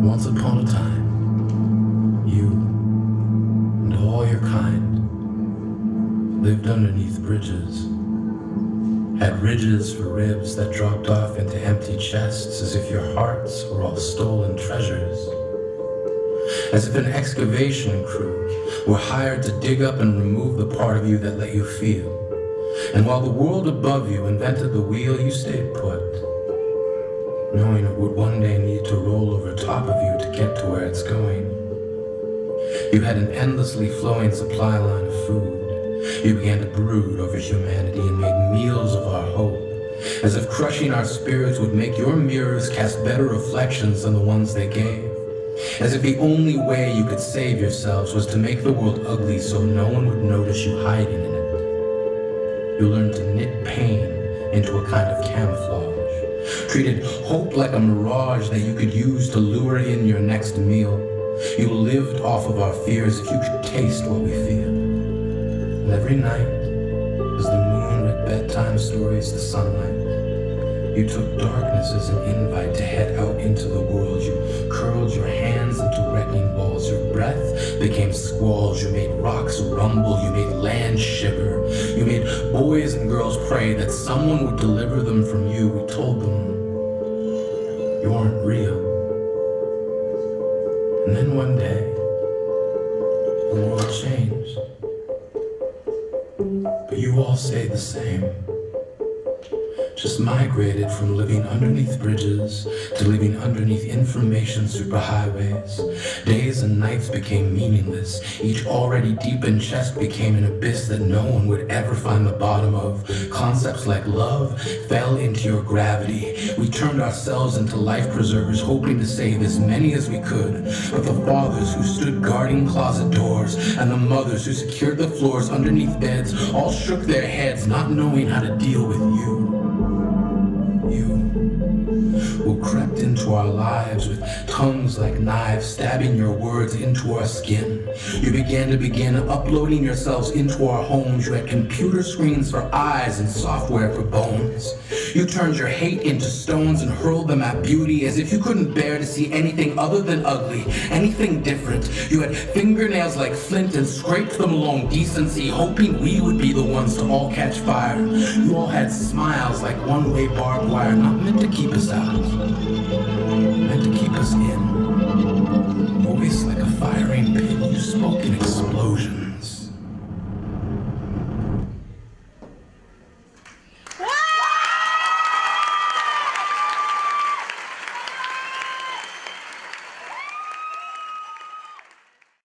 Once upon a time, you and all your kind lived underneath bridges, had ridges for ribs that dropped off into empty chests as if your hearts were all stolen treasures. As if an excavation crew were hired to dig up and remove the part of you that let you feel. And while the world above you invented the wheel, you stayed put, knowing it would one day need to roll over top of you to get to where it's going. You had an endlessly flowing supply line of food. You began to brood over humanity and made meals of our hope, as if crushing our spirits would make your mirrors cast better reflections than the ones they gave. As if the only way you could save yourselves was to make the world ugly so no one would notice you hiding in it. You learned to knit pain into a kind of camouflage, treated hope like a mirage that you could use to lure in your next meal. You lived off of our fears if you could taste what we feel. And every night, as the moon read bedtime stories to sunlight, you took darkness as an invite to head out into the world. You curled your hands into wrecking balls. Your breath became squalls. You made rocks rumble. You made land shiver. You made boys and girls pray that someone would deliver them from you. We told them you aren't real. And then one day, the world changed. But you all stayed the same. Just migrated from living underneath bridges to living underneath information superhighways. Days and nights became meaningless. Each already deepened chest became an abyss that no one would ever find the bottom of. Concepts like love fell into your gravity. We turned ourselves into life preservers, hoping to save as many as we could. But the fathers who stood guarding closet doors and the mothers who secured the floors underneath beds all shook their heads, not knowing how to deal with you. You, who crept into our lives with tongues like knives, stabbing your words into our skin. You began uploading yourselves into our homes. You had computer screens for eyes and software for bones. You turned your hate into stones and hurled them at beauty as if you couldn't bear to see anything other than ugly, anything different. You had fingernails like flint and scraped them along decency, hoping we would be the ones to all catch fire. You all had smiles like one-way barbed wire, not meant to keep us out, meant to keep us in.